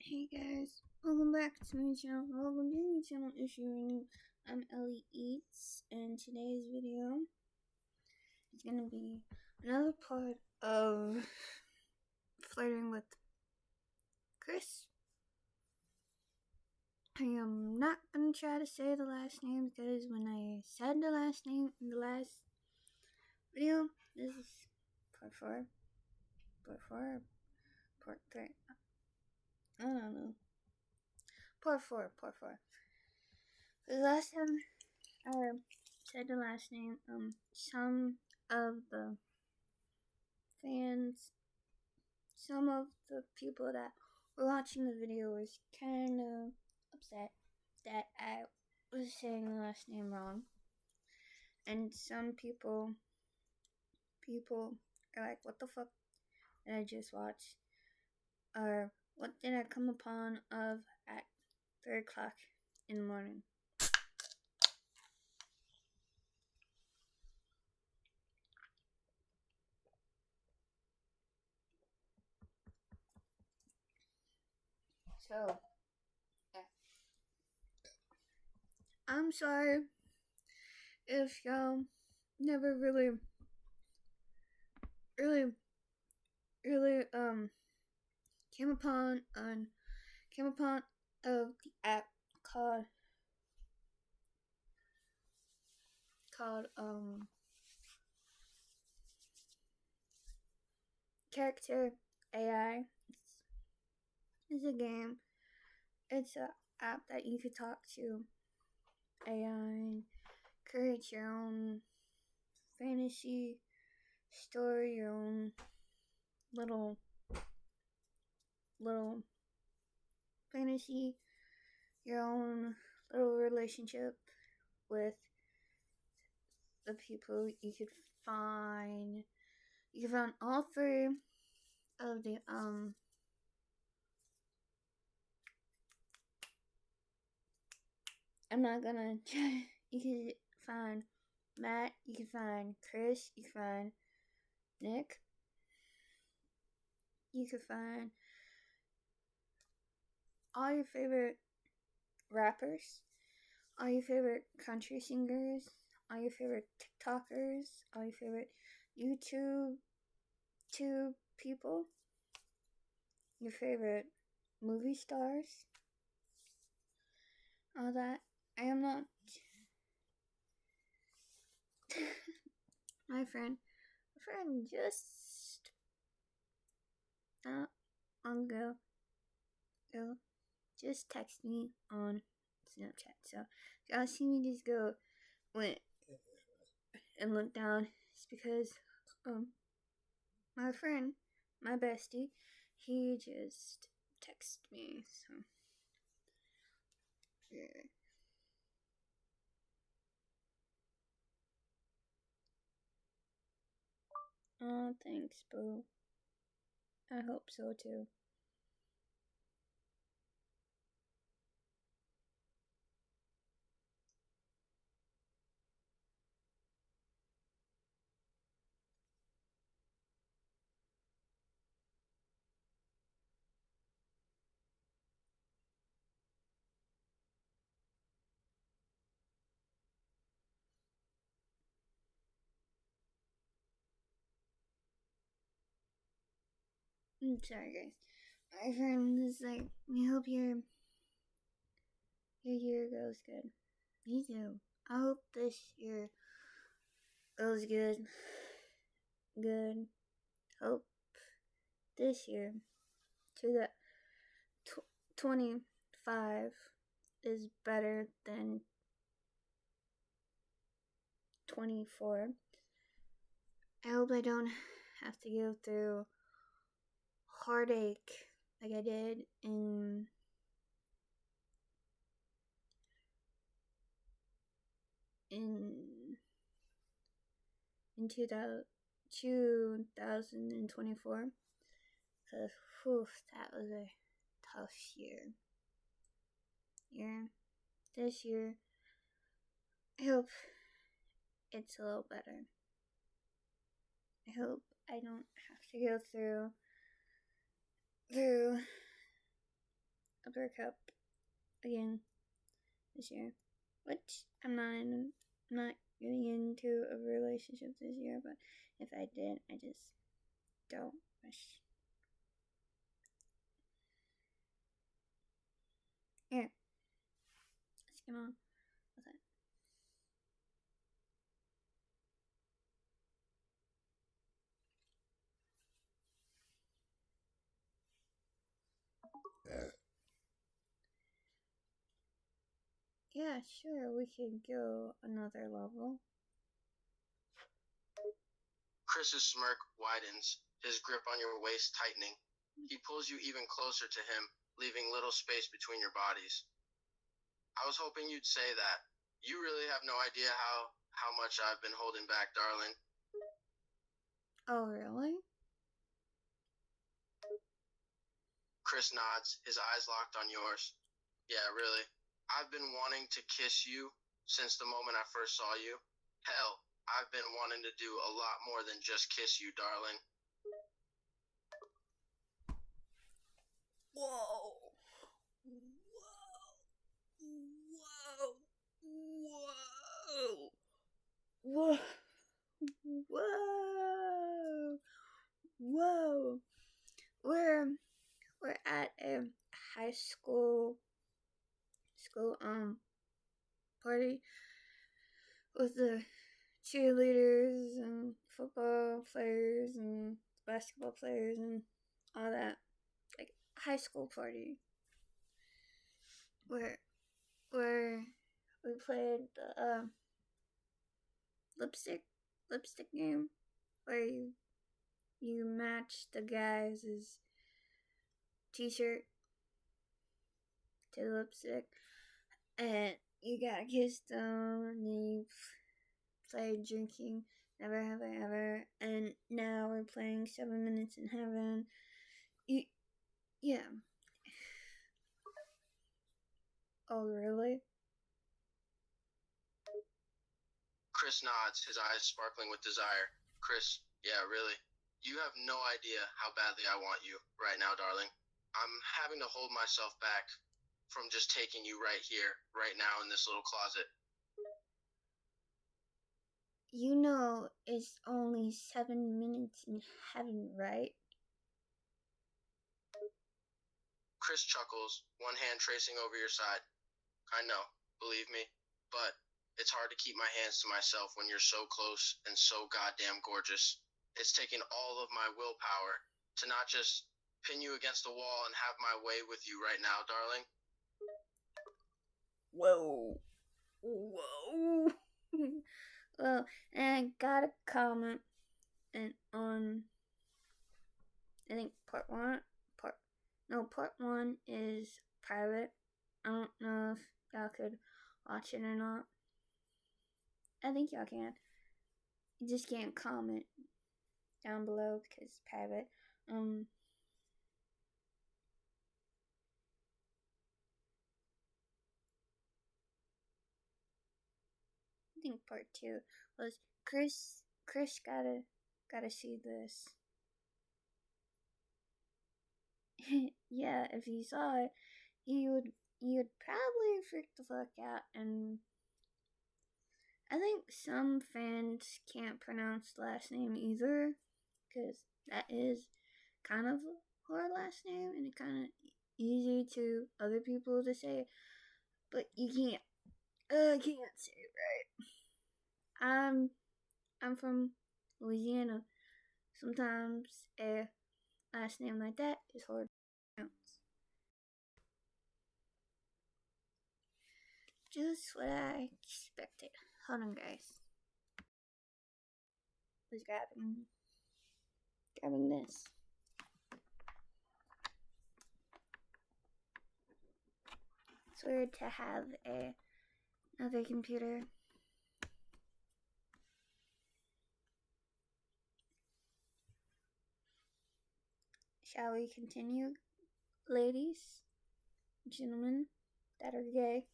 Hey guys, welcome back to my channel. Welcome to my channel if you're new. I'm Ellie Eats, and today's video is gonna be another part of Flirting with Chris. I am not gonna try to say the last name because when I said the last name in the last video, this is part 4, part 3. I don't know. Part 4. The last time I said the last name, some of the fans, some of the people that were watching the video was kind of upset that I was saying the last name wrong. And some people are like, what the fuck did I just watch? Or what did I come upon of at 3 o'clock in the morning? So, yeah. I'm sorry if y'all never really came upon of the app called Character AI. It's a game. It's an app that you could talk to AI and create your own fantasy story, your own little fantasy, your own little relationship with the people you could find. You can find all 3 of the I'm not gonna try. You can find Matt, you can find Chris, you can find Nick, you can find all your favorite rappers, all your favorite country singers, all your favorite TikTokers, all your favorite YouTube people, your favorite movie stars, all that. I am not my friend just long ago just text me on Snapchat. So if y'all see me just go went and look down, it's because my friend, my bestie, he just texted me. So yeah. Oh, thanks, boo. I hope so too. I'm sorry, guys. My friend is like, I hope your year goes good. Me too. I hope this year goes good. Good. Hope this year, 25 is better than 24. I hope I don't have to go through heartache like I did in 2024, because that was a tough year. This year, I hope it's a little better. I hope I don't have to go through a breakup again this year, which I'm not getting into a relationship this year, but if I did, I just don't wish. Here, let's get on with it. Yeah, sure, we could go another level. Chris's smirk widens, his grip on your waist tightening. He pulls you even closer to him, leaving little space between your bodies. I was hoping you'd say that. You really have no idea how much I've been holding back, darling. Oh, really? Chris nods, his eyes locked on yours. Yeah, really. I've been wanting to kiss you since the moment I first saw you. Hell, I've been wanting to do a lot more than just kiss you, darling. Whoa. Whoa. Whoa. Whoa. We're at a high school party with the cheerleaders and football players and basketball players and all that. Like high school party where we played the lipstick game where you match the guys' t-shirt to the lipstick and you gotta kiss them and then you play drinking never have I ever, and now we're playing 7 Minutes in Heaven. Yeah. Oh, really? Chris nods, his eyes sparkling with desire. Chris, yeah, really. You have no idea how badly I want you right now, darling. I'm having to hold myself back from just taking you right here, right now in this little closet. You know it's only 7 minutes in heaven, right? Chris chuckles, one hand tracing over your side. I know, believe me, but it's hard to keep my hands to myself when you're so close and so goddamn gorgeous. It's taken all of my willpower to not just pin you against the wall and have my way with you right now, darling. Whoa. Whoa. Well, and I got a comment on, I think part one is private. I don't know if y'all could watch it or not. I think y'all can. You just can't comment down below because it's private. I think part 2 was Chris gotta see this. Yeah, if he saw it, you'd probably freak the fuck out. And I think some fans can't pronounce the last name either, because that is kind of her last name and it's kind of easy to other people to say, but you can't. I can't say it right. I'm from Louisiana. Sometimes a last name like that is hard to pronounce. Just what I expected. Hold on, guys. I was grabbing this. It's weird to have another computer. Shall we continue, ladies, gentlemen that are gay?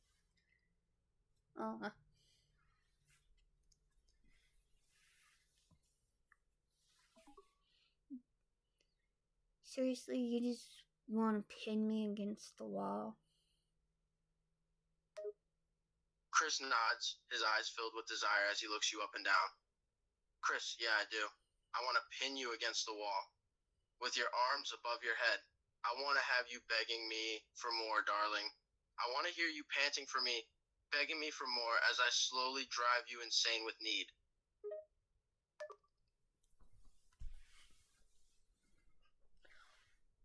Seriously, you just You want to pin me against the wall? Chris nods, his eyes filled with desire as he looks you up and down. Chris, yeah, I do. I want to pin you against the wall. With your arms above your head. I want to have you begging me for more, darling. I want to hear you panting for me, begging me for more as I slowly drive you insane with need.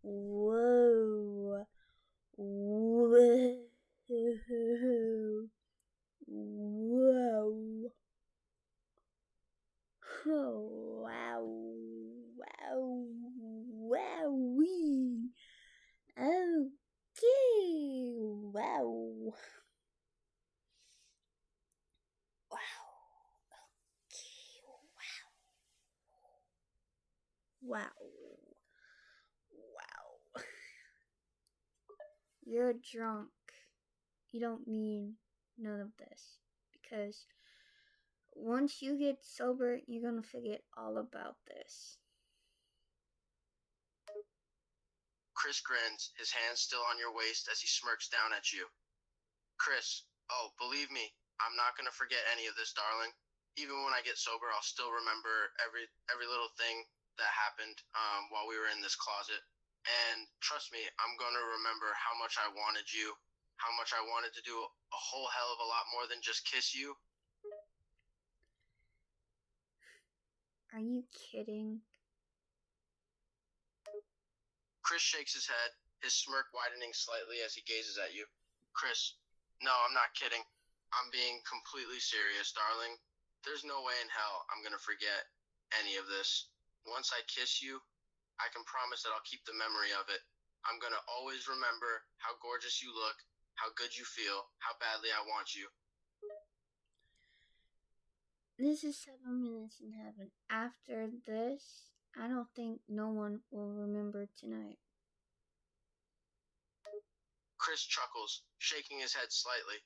Whoa. Whoa. Whoa. Oh, wow. Wow. Wowee. Okay. Wow. Wow. Okay. Wow. Wow. You're drunk. You don't need none of this. Because once you get sober, you're gonna forget all about this. Chris grins, his hands still on your waist as he smirks down at you. Chris, oh, believe me, I'm not going to forget any of this, darling. Even when I get sober, I'll still remember every little thing that happened while we were in this closet. And trust me, I'm going to remember how much I wanted you, how much I wanted to do a whole hell of a lot more than just kiss you. Are you kidding? Chris shakes his head, his smirk widening slightly as he gazes at you. Chris, no, I'm not kidding. I'm being completely serious, darling. There's no way in hell I'm going to forget any of this. Once I kiss you, I can promise that I'll keep the memory of it. I'm going to always remember how gorgeous you look, how good you feel, how badly I want you. This is 7 minutes in heaven. After this, I don't think no one will remember tonight. Chris chuckles, shaking his head slightly.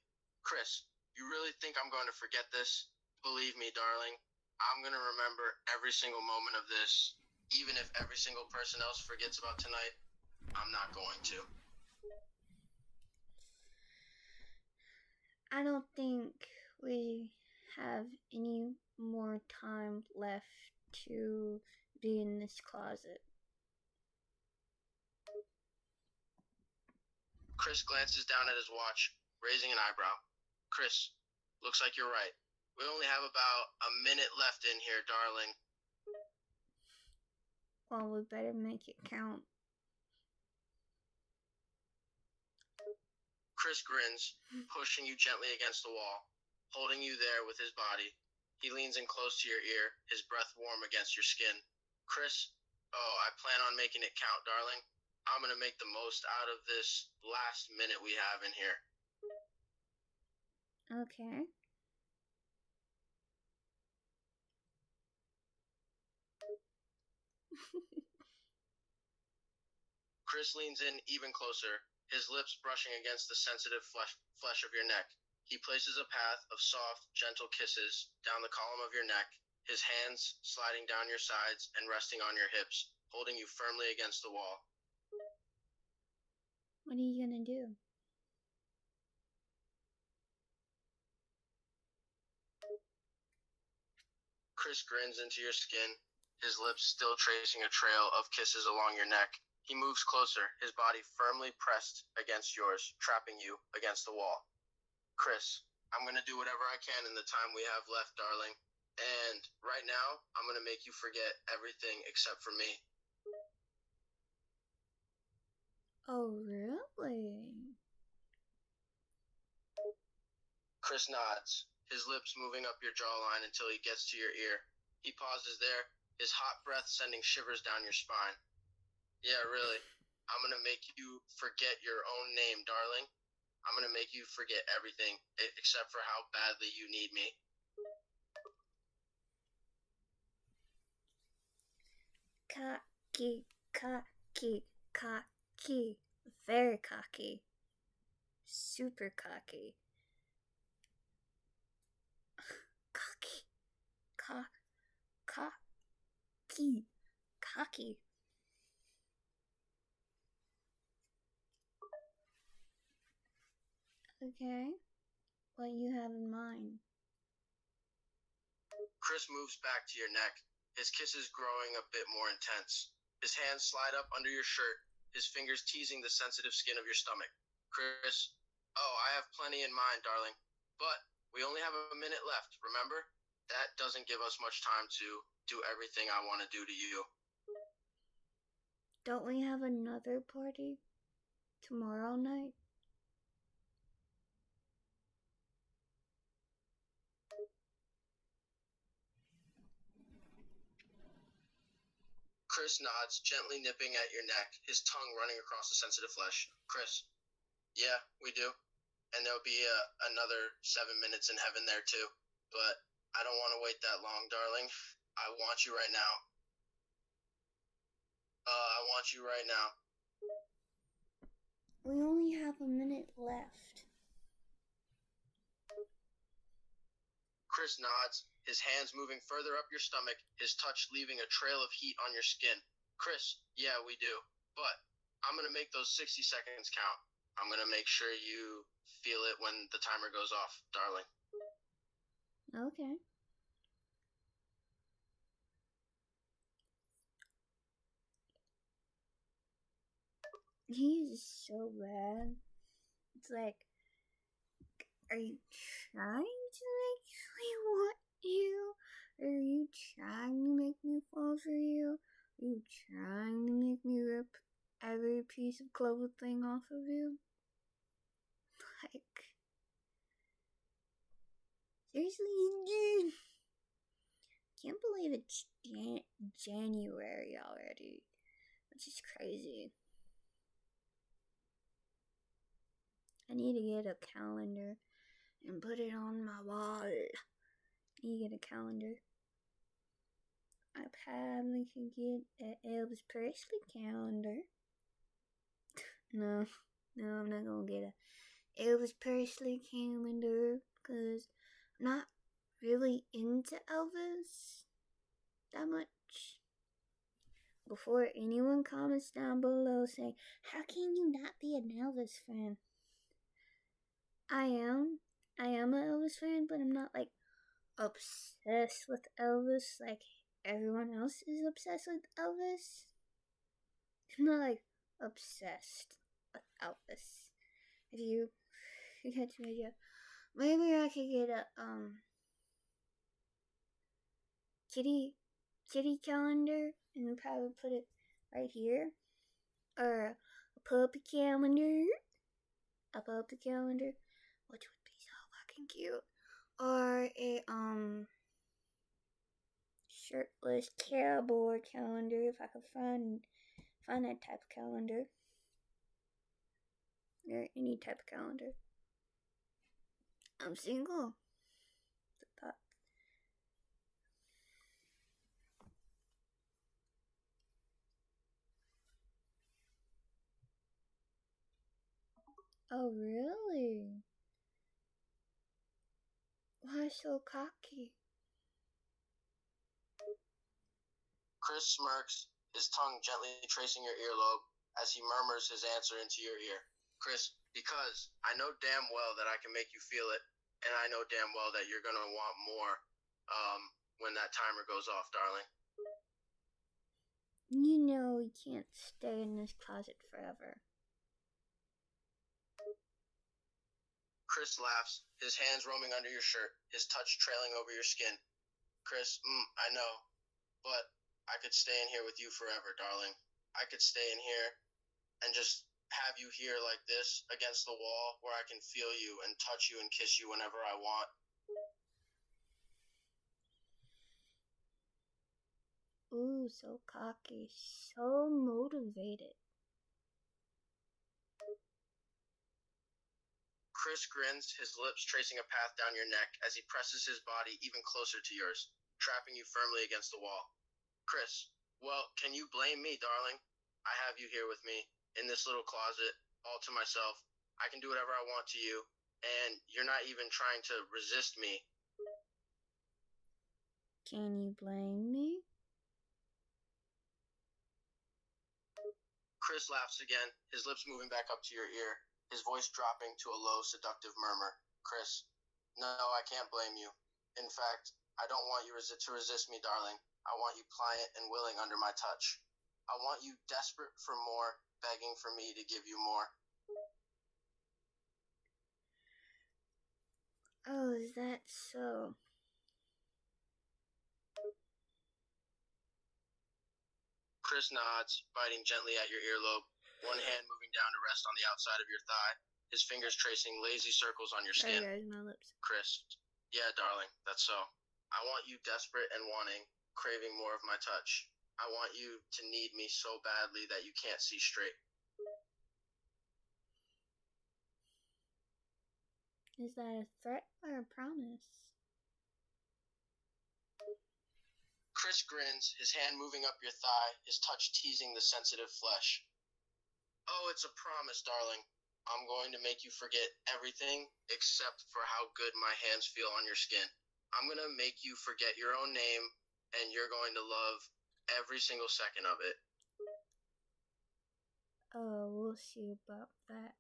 Chris, you really think I'm going to forget this? Believe me, darling, I'm going to remember every single moment of this. Even if every single person else forgets about tonight, I'm not going to. I don't think we have any more time left to be in this closet. Chris glances down at his watch, raising an eyebrow. Chris, looks like you're right. We only have about a minute left in here, darling. Well, we better make it count. Chris grins, pushing you gently against the wall, holding you there with his body. He leans in close to your ear, his breath warm against your skin. Chris, oh, I plan on making it count, darling. I'm going to make the most out of this last minute we have in here. Okay. Chris leans in even closer, his lips brushing against the sensitive flesh of your neck. He places a path of soft, gentle kisses down the column of your neck, his hands sliding down your sides and resting on your hips, holding you firmly against the wall. What are you gonna do? Chris grins into your skin, his lips still tracing a trail of kisses along your neck. He moves closer, his body firmly pressed against yours, trapping you against the wall. Chris, I'm going to do whatever I can in the time we have left, darling. And right now, I'm going to make you forget everything except for me. Oh, really? Chris nods, his lips moving up your jawline until he gets to your ear. He pauses there, his hot breath sending shivers down your spine. Yeah, really. I'm going to make you forget your own name, darling. I'm going to make you forget everything except for how badly you need me. Cocky, cocky, cocky. Very cocky. Super cocky. Cocky. Cocky. Cocky. Okay. What you have in mind? Chris moves back to your neck, his kisses growing a bit more intense. His hands slide up under your shirt, his fingers teasing the sensitive skin of your stomach. Chris, oh, I have plenty in mind, darling, but we only have a minute left, remember? That doesn't give us much time to do everything I want to do to you. Don't we have another party tomorrow night? Chris nods, gently nipping at your neck, his tongue running across the sensitive flesh. Chris, yeah, we do. And there'll be another 7 minutes in heaven there too. But I don't want to wait that long, darling. I want you right now. I want you right now. We only have a minute left. Chris nods, his hands moving further up your stomach, his touch leaving a trail of heat on your skin. Chris, yeah, we do. But I'm going to make those 60 seconds count. I'm going to make sure you feel it when the timer goes off, darling. Okay. He's so bad. It's like, are you trying to make me want you? Are you trying to make me fall for you? Are you trying to make me rip every piece of clothing off of you? Like, seriously, dude? Can't believe it's January already. Which is crazy. I need to get a calendar and put it on my wall. I need to get a calendar. I probably could get an Elvis Presley calendar. No, I'm not gonna get a Elvis Presley calendar because I'm not really into Elvis that much. Before anyone comments down below saying, how can you not be an Elvis fan? I am an Elvis fan, but I'm not like obsessed with Elvis like everyone else is obsessed with Elvis. I'm not like obsessed with Elvis. If you catch me, idea, maybe I could get a kitty calendar and probably put it right here, or a puppy calendar, which would be so fucking cute, or a shirtless cowboy calendar if I could find that type of calendar, or any type of calendar. I'm single. Oh, really? Why so cocky? Chris smirks, his tongue gently tracing your earlobe as he murmurs his answer into your ear. Chris, because I know damn well that I can make you feel it, and I know damn well that you're going to want more when that timer goes off, darling. You know we can't stay in this closet forever. Chris laughs, his hands roaming under your shirt, his touch trailing over your skin. Chris, I know, but I could stay in here with you forever, darling. I could stay in here and just have you here like this against the wall where I can feel you and touch you and kiss you whenever I want. Ooh, so cocky, so motivated. Chris grins, his lips tracing a path down your neck as he presses his body even closer to yours, trapping you firmly against the wall. Chris, well, can you blame me, darling? I have you here with me, in this little closet, all to myself. I can do whatever I want to you, and you're not even trying to resist me. Can you blame me? Chris laughs again, his lips moving back up to your ear. his voice dropping to a low, seductive murmur. Chris, no, I can't blame you. In fact, I don't want you to resist me, darling. I want you pliant and willing under my touch. I want you desperate for more, begging for me to give you more. Oh, is that so? Chris nods, biting gently at your earlobe, one hand moving down to rest on the outside of your thigh, his fingers tracing lazy circles on your skin. Sorry guys, my lips. Chris, yeah, darling, that's so. I want you desperate and wanting, craving more of my touch. I want you to need me so badly that you can't see straight. Is that a threat or a promise? Chris grins, his hand moving up your thigh, his touch teasing the sensitive flesh. Oh, it's a promise, darling. I'm going to make you forget everything except for how good my hands feel on your skin. I'm going to make you forget your own name, and you're going to love every single second of it. Oh, we'll see about that.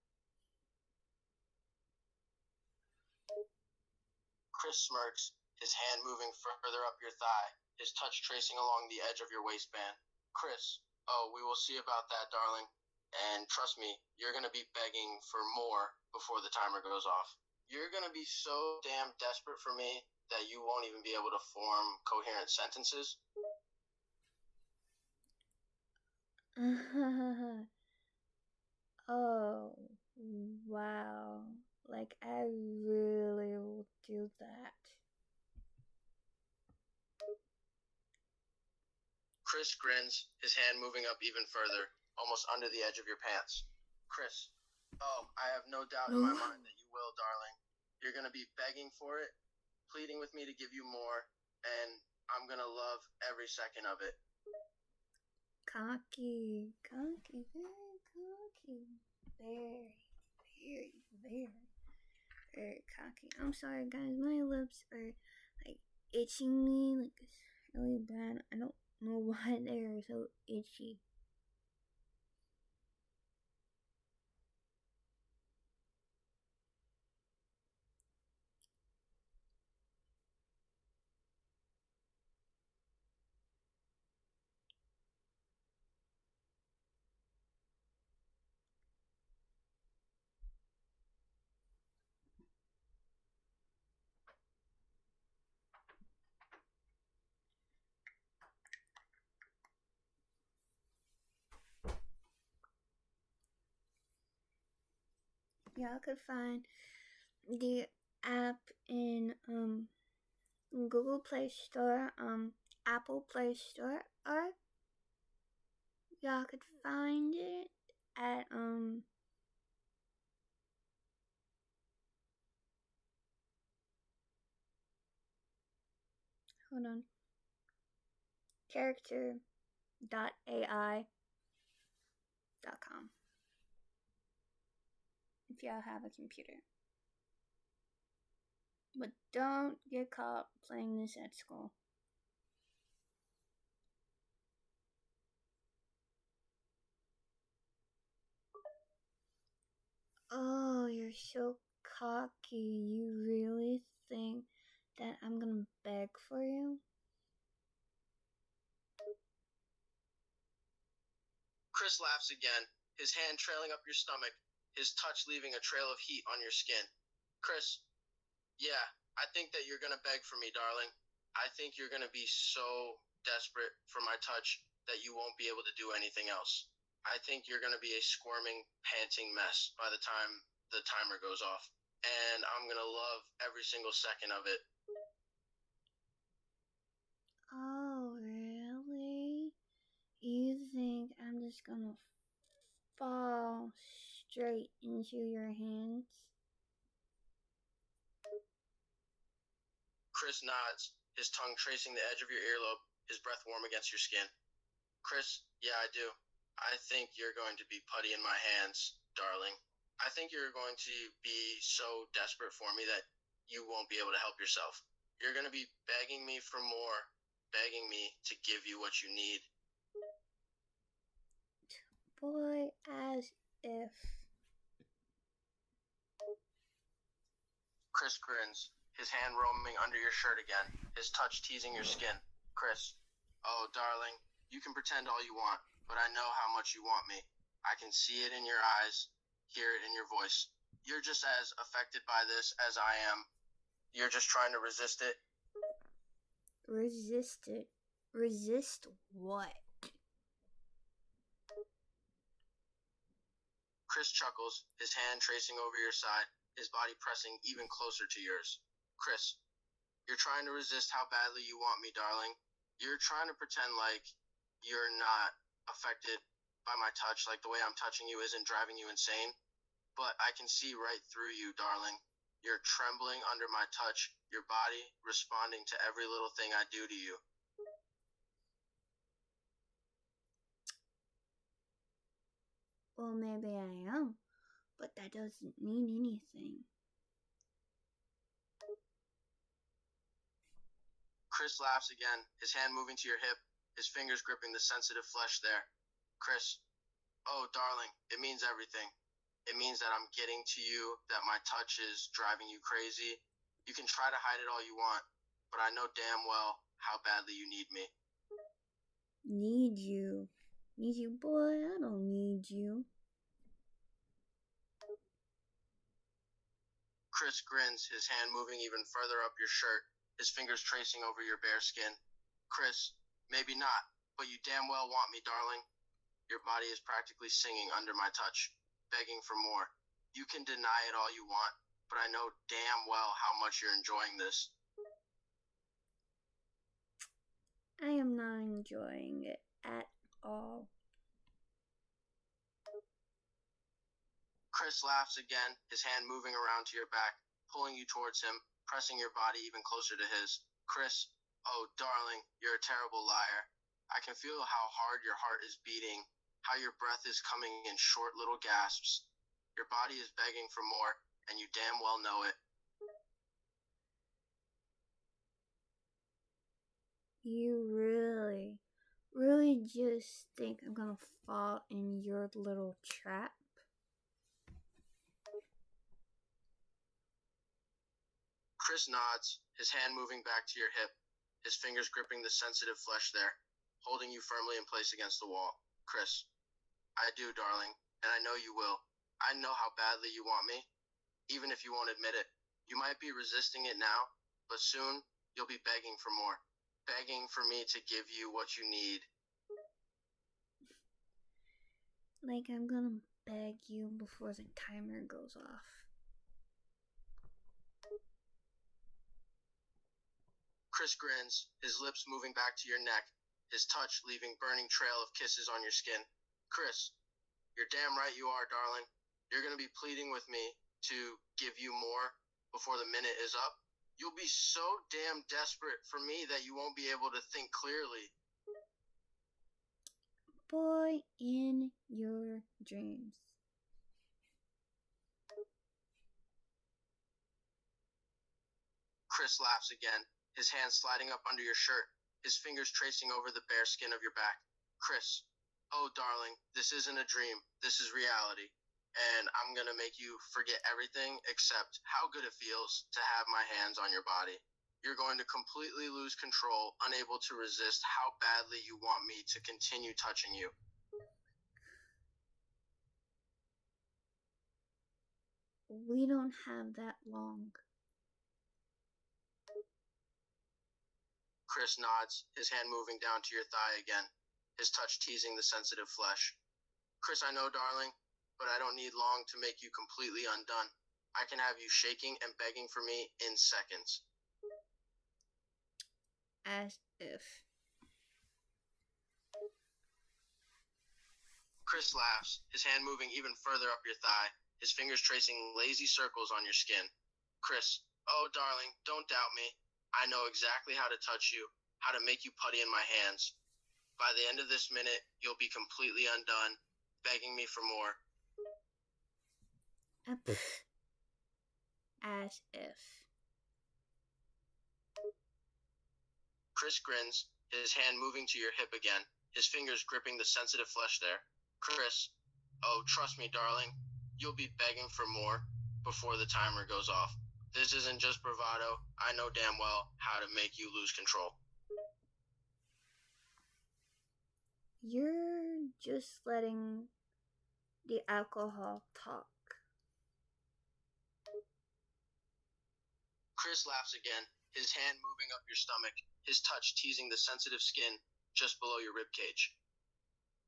Chris smirks, his hand moving further up your thigh, his touch tracing along the edge of your waistband. Chris, oh, we will see about that, darling. And trust me, you're going to be begging for more before the timer goes off. You're going to be so damn desperate for me that you won't even be able to form coherent sentences. Oh, wow. Like, I really will do that. Chris grins, his hand moving up even further, almost under the edge of your pants. Chris, oh, I have no doubt in my mind that you will, darling. You're going to be begging for it, pleading with me to give you more, and I'm going to love every second of it. Cocky, very cocky. Very cocky. I'm sorry, guys. My lips are, like, itching me. Like, it's really bad. I don't know why they are so itchy. Y'all could find the app in Google Play Store, Apple Play Store, or y'all could find it at hold on, character.ai.com if y'all have a computer. But don't get caught playing this at school. Oh, you're so cocky. You really think that I'm gonna beg for you? Chris laughs again, his hand trailing up your stomach, his touch leaving a trail of heat on your skin. Chris, yeah, I think that you're going to beg for me, darling. I think you're going to be so desperate for my touch that you won't be able to do anything else. I think you're going to be a squirming, panting mess by the time the timer goes off. And I'm going to love every single second of it. Oh, really? You think I'm just gonna fall straight into your hands? Chris nods, his tongue tracing the edge of your earlobe, his breath warm against your skin. Chris, yeah, I do. I think you're going to be putty in my hands, darling. I think you're going to be so desperate for me that you won't be able to help yourself. You're going to be begging me for more, begging me to give you what you need. Boy, as if. Chris grins, his hand roaming under your shirt again, his touch teasing your skin. Chris, oh, darling, you can pretend all you want, but I know how much you want me. I can see it in your eyes, hear it in your voice. You're just as affected by this as I am. You're just trying to resist it. Resist it? Resist what? Chris chuckles, his hand tracing over your side, his body pressing even closer to yours. Chris, you're trying to resist how badly you want me, darling. You're trying to pretend like you're not affected by my touch, like the way I'm touching you isn't driving you insane. But I can see right through you, darling. You're trembling under my touch, your body responding to every little thing I do to you. Well, maybe I am, but that doesn't mean anything. Chris laughs again, his hand moving to your hip, his fingers gripping the sensitive flesh there. Chris, oh, darling, it means everything. It means that I'm getting to you, that my touch is driving you crazy. You can try to hide it all you want, but I know damn well how badly you need me. Need you? Need you, boy? I don't need you. Chris grins, his hand moving even further up your shirt, his fingers tracing over your bare skin. Chris, maybe not, but you damn well want me, darling. Your body is practically singing under my touch, begging for more. You can deny it all you want, but I know damn well how much you're enjoying this. I am not enjoying it at all. Chris laughs again, his hand moving around to your back, pulling you towards him, pressing your body even closer to his. Chris, oh, darling, you're a terrible liar. I can feel how hard your heart is beating, how your breath is coming in short little gasps. Your body is begging for more, and you damn well know it. You really just think I'm gonna fall in your little trap? Chris nods, his hand moving back to your hip, his fingers gripping the sensitive flesh there, holding you firmly in place against the wall. Chris, I do, darling, and I know you will. I know how badly you want me, even if you won't admit it. You might be resisting it now, but soon you'll be begging for more, begging for me to give you what you need. Like I'm gonna beg you before the timer goes off. Chris grins, his lips moving back to your neck, his touch leaving burning trail of kisses on your skin. Chris, you're damn right you are, darling. You're going to be pleading with me to give you more before the minute is up. You'll be so damn desperate for me that you won't be able to think clearly. Boy, in your dreams. Chris laughs again, his hand sliding up under your shirt, his fingers tracing over the bare skin of your back. Chris, oh, darling, this isn't a dream. This is reality. And I'm going to make you forget everything except how good it feels to have my hands on your body. You're going to completely lose control, unable to resist how badly you want me to continue touching you. We don't have that long. Chris nods, his hand moving down to your thigh again, his touch teasing the sensitive flesh. Chris, I know, darling, but I don't need long to make you completely undone. I can have you shaking and begging for me in seconds. As if. Chris laughs, his hand moving even further up your thigh, his fingers tracing lazy circles on your skin. Chris, oh, darling, don't doubt me. I know exactly how to touch you, how to make you putty in my hands. By the end of this minute, you'll be completely undone, begging me for more. As if. Chris grins, his hand moving to your hip again, his fingers gripping the sensitive flesh there. Chris, oh, trust me, darling, you'll be begging for more before the timer goes off. This isn't just bravado. I know damn well how to make you lose control. You're just letting the alcohol talk. Chris laughs again, his hand moving up your stomach, his touch teasing the sensitive skin just below your ribcage.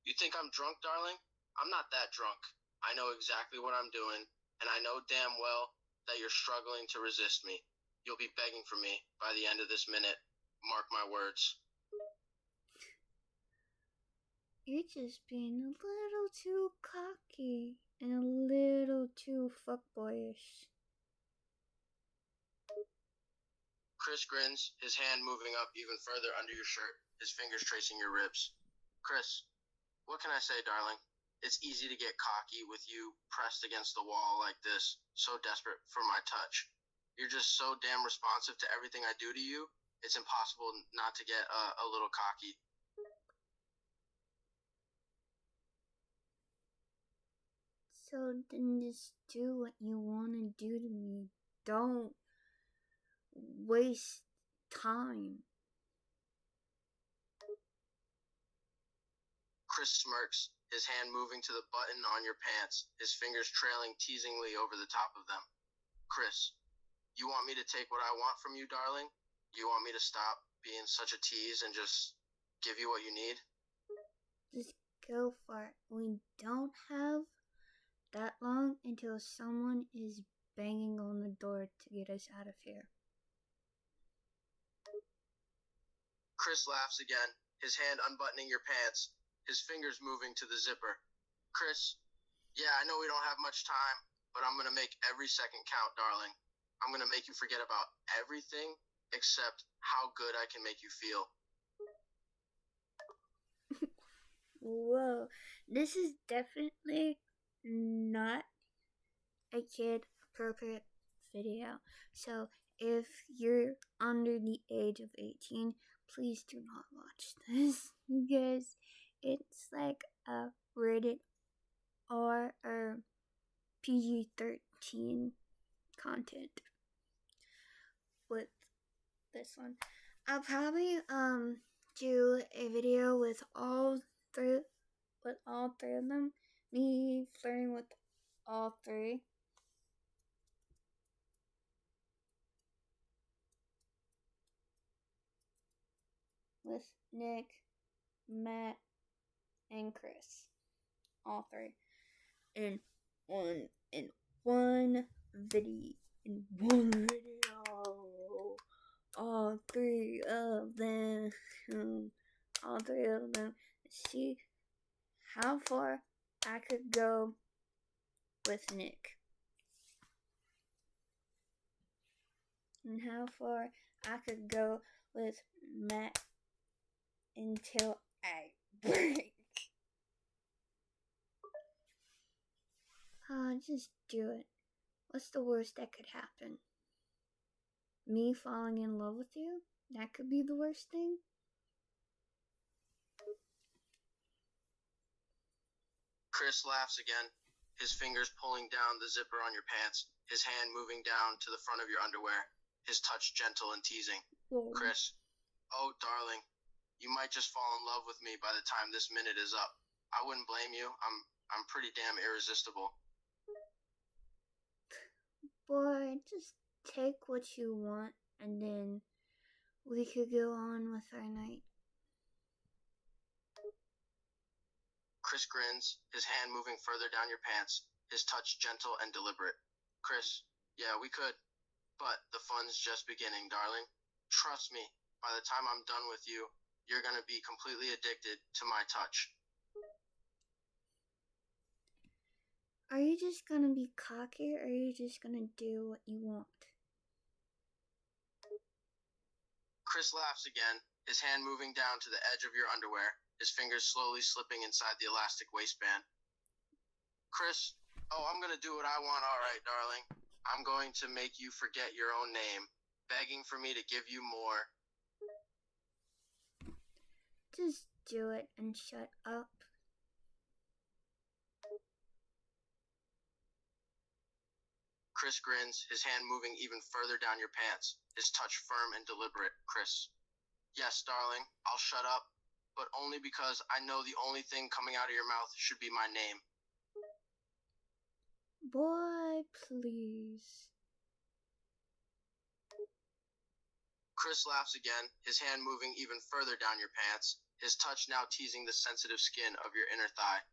You think I'm drunk, darling? I'm not that drunk. I know exactly what I'm doing, and I know damn well that you're struggling to resist me. You'll be begging for me by the end of this minute. Mark my words. You're just being a little too cocky and a little too fuckboyish. Chris grins, his hand moving up even further under your shirt, his fingers tracing your ribs. Chris, what can I say, darling? It's easy to get cocky with you pressed against the wall like this, so desperate for my touch. You're just so damn responsive to everything I do to you, it's impossible not to get a little cocky. So then just do what you want to do to me. Don't waste time. Chris smirks, his hand moving to the button on your pants, his fingers trailing teasingly over the top of them. Chris, you want me to take what I want from you, darling? You want me to stop being such a tease and just give you what you need? Just go for it. We don't have that long until someone is banging on the door to get us out of here. Chris laughs again, his hand unbuttoning your pants, his fingers moving to the zipper. Chris, yeah, I know we don't have much time, but I'm going to make every second count, darling. I'm going to make you forget about everything except how good I can make you feel. Whoa, this is definitely not a kid appropriate video. So if you're under the age of 18, please do not watch this because it's like a rated R or PG-13 content with this one. I'll probably do a video with all three of them. Me flirting with all three. With Nick, Matt, and Chris. All three. In one video. All three of them. All three of them. See how far I could go with Nick. And how far I could go with Matt until I break. Just do it. What's the worst that could happen? Me falling in love with you? That could be the worst thing? Chris laughs again, his fingers pulling down the zipper on your pants, his hand moving down to the front of your underwear, his touch gentle and teasing. Whoa. Chris, oh darling, you might just fall in love with me by the time this minute is up. I wouldn't blame you. I'm pretty damn irresistible. Boy, just take what you want and then we could go on with our night. Chris grins, his hand moving further down your pants, his touch gentle and deliberate. Chris, yeah, we could, but the fun's just beginning, darling. Trust me, by the time I'm done with you, you're going to be completely addicted to my touch. Are you just gonna be cocky or are you just gonna do what you want? Chris laughs again, his hand moving down to the edge of your underwear, his fingers slowly slipping inside the elastic waistband. Chris, oh, I'm going to do what I want, all right, darling. I'm going to make you forget your own name, begging for me to give you more. Just do it and shut up. Chris grins, his hand moving even further down your pants, his touch firm and deliberate. Chris. Yes, darling, I'll shut up, but only because I know the only thing coming out of your mouth should be my name. Boy, please. Chris laughs again, his hand moving even further down your pants, his touch now teasing the sensitive skin of your inner thigh.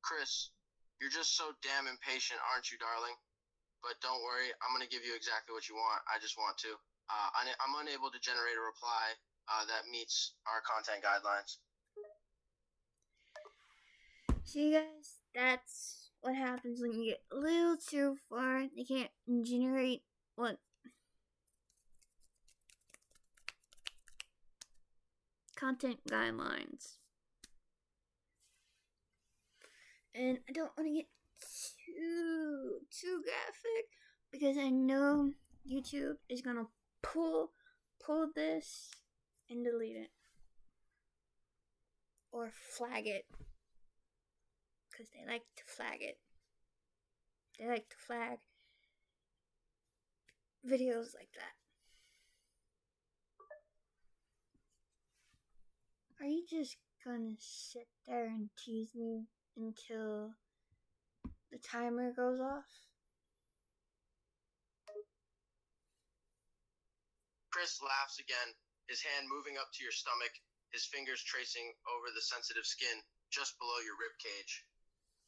Chris, you're just so damn impatient, aren't you, darling? But don't worry, I'm going to give you exactly what you want. I just want to. I'm unable to generate a reply that meets our content guidelines. See, guys, that's what happens when you get a little too far. They can't generate what content guidelines. And I don't want to get too graphic because I know YouTube is gonna pull this and delete it or flag it because they like to flag it. They like to flag videos like that. Are you just gonna sit there and tease me until the timer goes off? Chris laughs again, his hand moving up to your stomach, his fingers tracing over the sensitive skin just below your rib cage.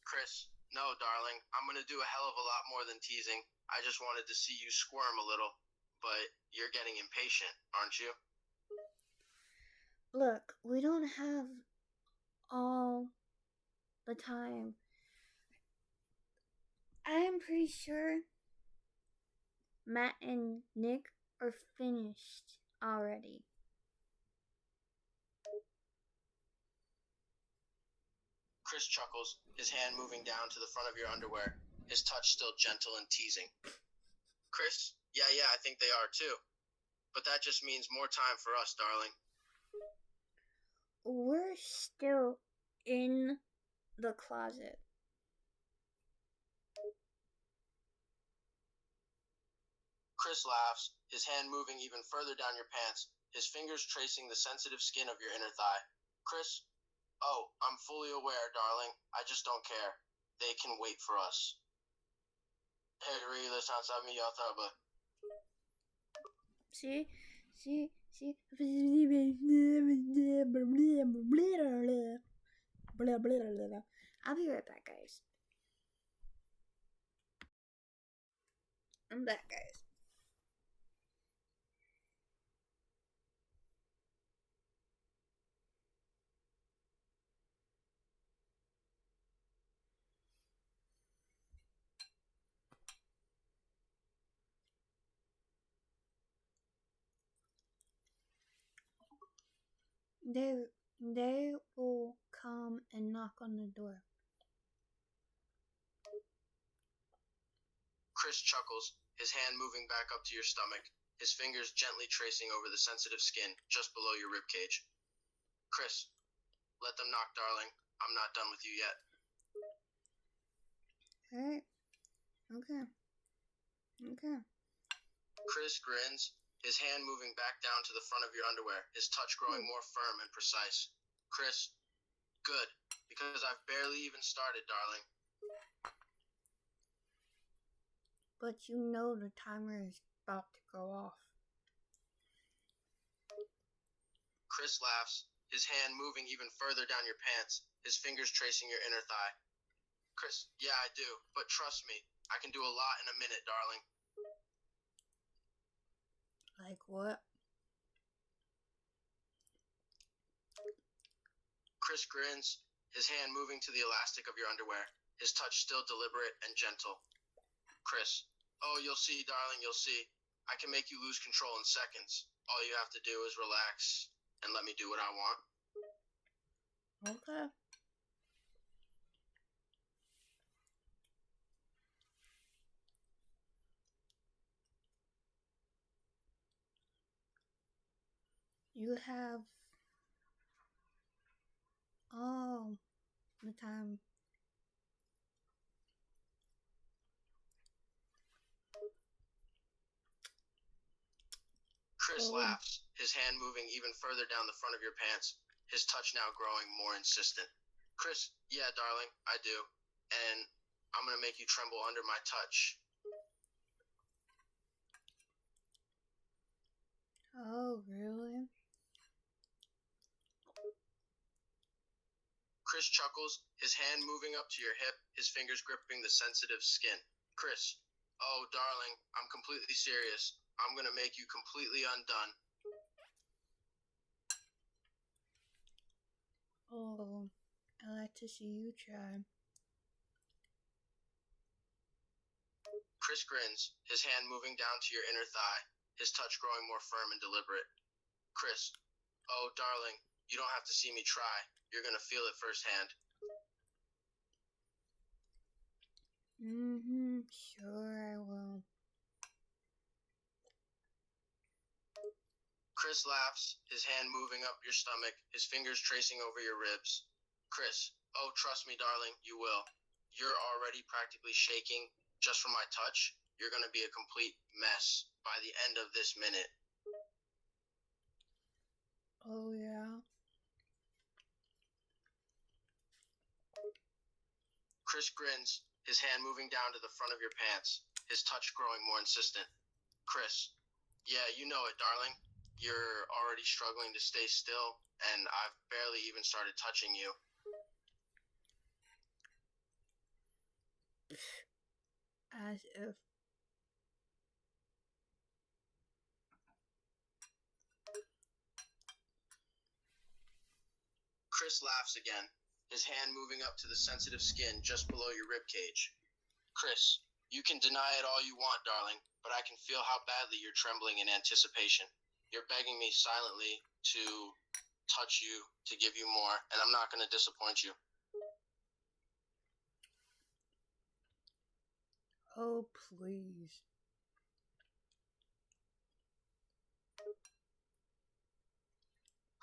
Chris, no, darling, I'm going to do a hell of a lot more than teasing. I just wanted to see you squirm a little, but you're getting impatient, aren't you? Look, we don't have all the time. I'm pretty sure Matt and Nick are finished already. Chris chuckles, his hand moving down to the front of your underwear, his touch still gentle and teasing. Chris, yeah, I think they are too. But that just means more time for us, darling. We're still in the closet. Chris laughs, his hand moving even further down your pants, his fingers tracing the sensitive skin of your inner thigh. Chris, oh, I'm fully aware, darling. I just don't care. They can wait for us. See? I'll be right back, guys. I'm back, guys. They will come and knock on the door. Chris chuckles, his hand moving back up to your stomach, his fingers gently tracing over the sensitive skin just below your ribcage. Chris, let them knock, darling. I'm not done with you yet. Alright. Okay. Chris grins, his hand moving back down to the front of your underwear, his touch growing more firm and precise. Chris, good, because I've barely even started, darling. But you know the timer is about to go off. Chris laughs, his hand moving even further down your pants, his fingers tracing your inner thigh. Chris, yeah, I do, but trust me, I can do a lot in a minute, darling. Like what? Chris grins, his hand moving to the elastic of your underwear, his touch still deliberate and gentle. Chris, oh, you'll see, darling, you'll see. I can make you lose control in seconds. All you have to do is relax and let me do what I want. Okay. You have all the time Chris laughs, his hand moving even further down the front of your pants, his touch now growing more insistent. Chris, yeah, darling, I do. And I'm gonna make you tremble under my touch. Oh, really? Chris chuckles, his hand moving up to your hip, his fingers gripping the sensitive skin. Chris, oh, darling, I'm completely serious. I'm gonna make you completely undone. Oh, I like to see you try. Chris grins, his hand moving down to your inner thigh, his touch growing more firm and deliberate. Chris, oh, darling, you don't have to see me try. You're gonna feel it firsthand. Sure I will. Chris laughs, his hand moving up your stomach, his fingers tracing over your ribs. Chris, oh, trust me, darling, you will. You're already practically shaking. Just from my touch, you're going to be a complete mess by the end of this minute. Oh, yeah? Chris grins, his hand moving down to the front of your pants, his touch growing more insistent. Chris, yeah, you know it, darling. You're already struggling to stay still, and I've barely even started touching you. As if. Chris laughs again, his hand moving up to the sensitive skin just below your ribcage. Chris, you can deny it all you want, darling, but I can feel how badly you're trembling in anticipation. You're begging me silently to touch you, to give you more, and I'm not going to disappoint you. Oh, please.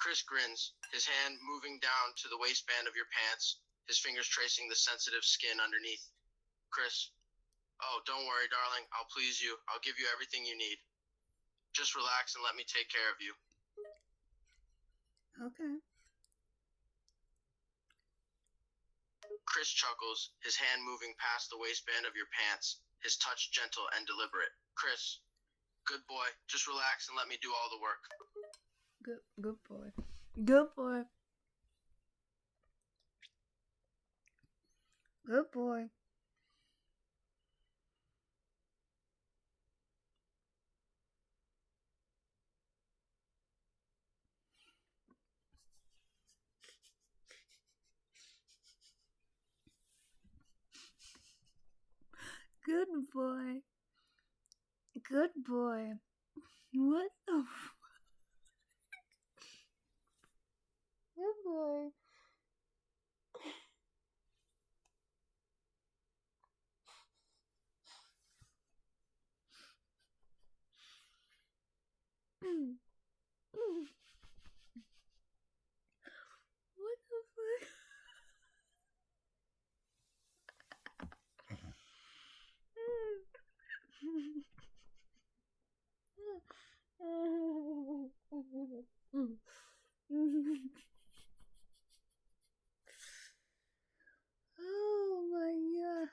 Chris grins, his hand moving down to the waistband of your pants, his fingers tracing the sensitive skin underneath. Chris, oh, don't worry, darling. I'll please you. I'll give you everything you need. Just relax and let me take care of you. Okay. Chris chuckles, his hand moving past the waistband of your pants, his touch gentle and deliberate. Chris, good boy. Just relax and let me do all the work. Good boy. Good boy. Good boy. Good boy. Good boy. What the Good boy. What the fuck? Oh my god.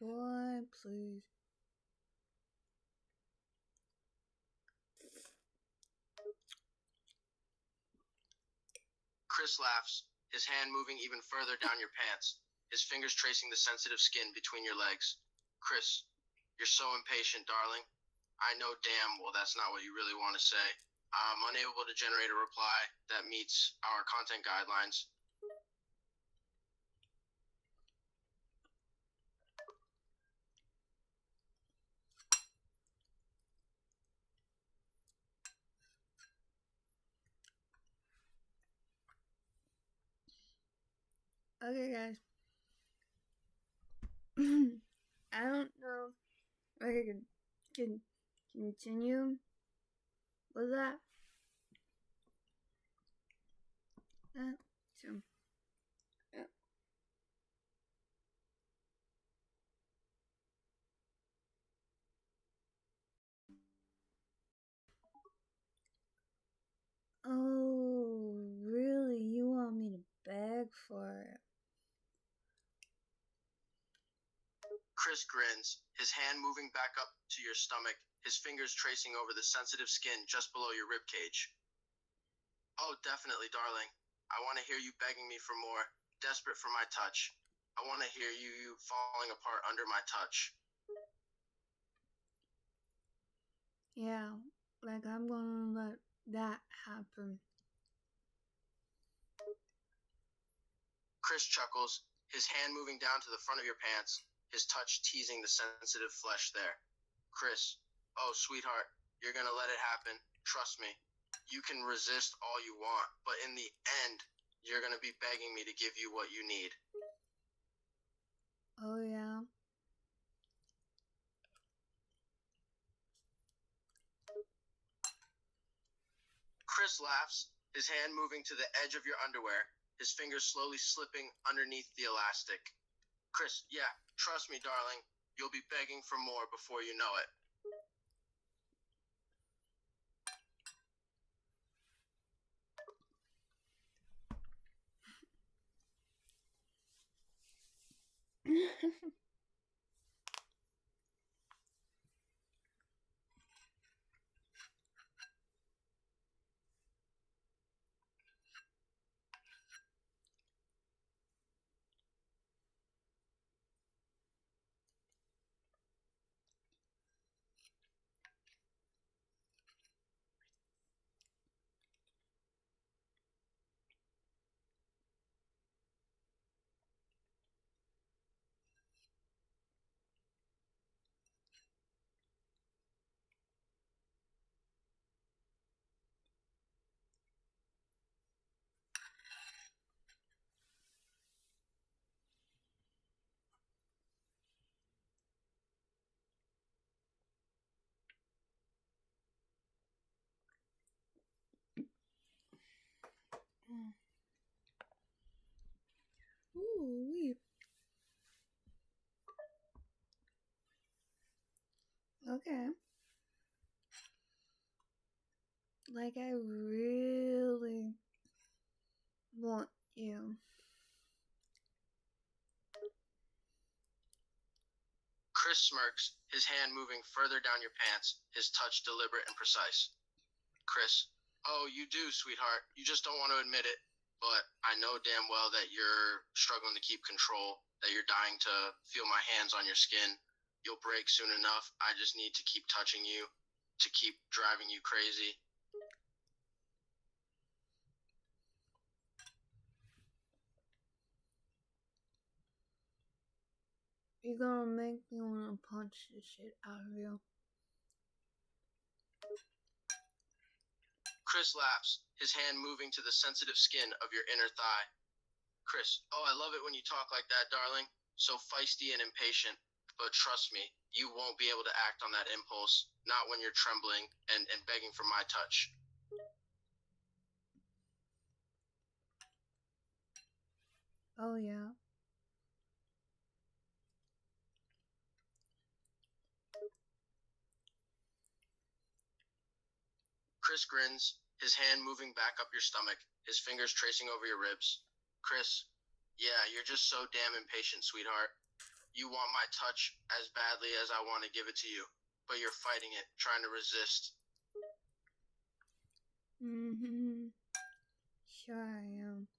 Boy, please. Chris laughs, his hand moving even further down your pants, his fingers tracing the sensitive skin between your legs. Chris, you're so impatient, darling. I know damn well that's not what you really want to say. I'm unable to generate a reply that meets our content guidelines. Okay, guys. I don't know I can continue with that. So, yeah. Oh, really? You want me to beg for it? Chris grins, his hand moving back up to your stomach, his fingers tracing over the sensitive skin just below your ribcage. Oh, definitely, darling. I want to hear you begging me for more, desperate for my touch. I want to hear you falling apart under my touch. Yeah, like I'm gonna let that happen. Chris chuckles, his hand moving down to the front of your pants, his touch teasing the sensitive flesh there. Chris, oh, sweetheart, you're gonna let it happen. Trust me. You can resist all you want, but in the end, you're gonna be begging me to give you what you need. Oh, yeah. Chris laughs, his hand moving to the edge of your underwear, his fingers slowly slipping underneath the elastic. Chris, yeah, trust me, darling. You'll be begging for more before you know it. Ooh, okay. Like, I really want you. Chris smirks, his hand moving further down your pants, his touch deliberate and precise. Chris, oh, you do, sweetheart. You just don't want to admit it. But I know damn well that you're struggling to keep control, that you're dying to feel my hands on your skin. You'll break soon enough. I just need to keep touching you, to keep driving you crazy. You're gonna make me wanna punch the shit out of you. Chris laughs, his hand moving to the sensitive skin of your inner thigh. Chris, oh, I love it when you talk like that, darling. So feisty and impatient. But trust me, you won't be able to act on that impulse, not when you're trembling and begging for my touch. Oh, yeah. Chris grins, his hand moving back up your stomach, his fingers tracing over your ribs. Chris, yeah, you're just so damn impatient, sweetheart. You want my touch as badly as I want to give it to you, but you're fighting it, trying to resist. Mm-hmm. Sure I am.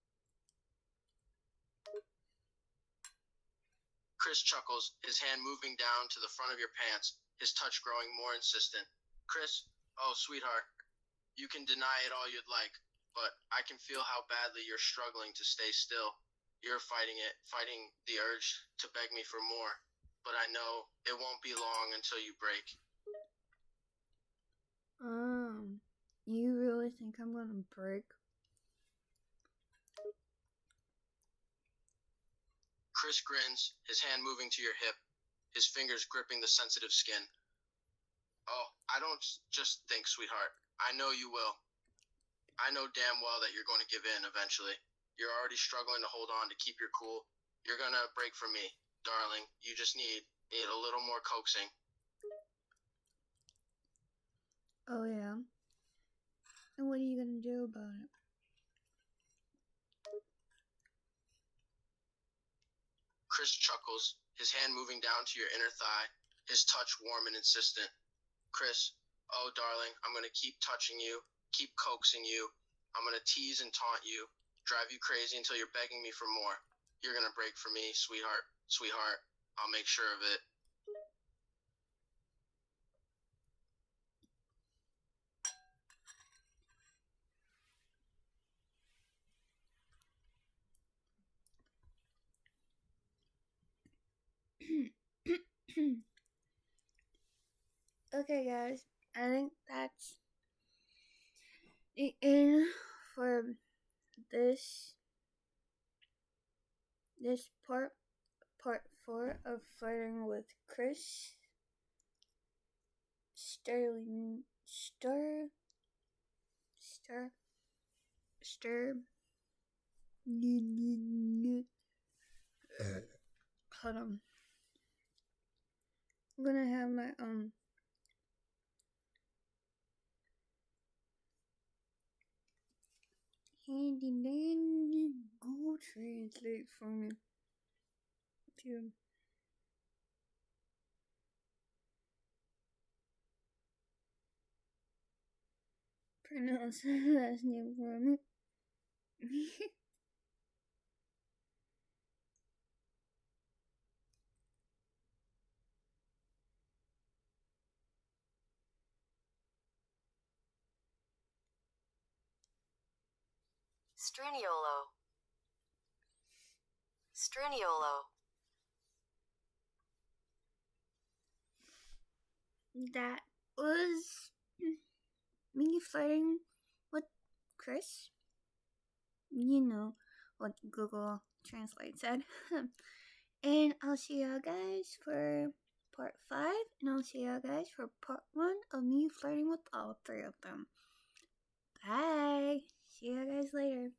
Chris chuckles, his hand moving down to the front of your pants, his touch growing more insistent. Chris, oh, sweetheart, you can deny it all you'd like, but I can feel how badly you're struggling to stay still. You're fighting it, fighting the urge to beg me for more, but I know it won't be long until you break. You really think I'm gonna break? Chris grins, his hand moving to your hip, his fingers gripping the sensitive skin. Oh, I don't just think, sweetheart. I know you will. I know damn well that you're going to give in eventually. You're already struggling to hold on to keep your cool. You're going to break for me, darling. You just need a little more coaxing. Oh, yeah. And what are you going to do about it? Chris chuckles, his hand moving down to your inner thigh, his touch warm and insistent. Chris, oh, darling, I'm going to keep touching you, keep coaxing you. I'm going to tease and taunt you, drive you crazy until you're begging me for more. You're going to break for me, sweetheart, sweetheart. I'll make sure of it. Okay, guys, I think that's the end for this part 4 of Flirting with Chris Sterling hold on. I'm gonna have my handy dandy Google Translate for me to pronounce his last name for me. Sturniolo. That was me flirting with Chris. You know what Google Translate said. And I'll see y'all guys for part 5, and I'll see y'all guys for part 1 of me flirting with all 3 of them. Bye. See you guys later.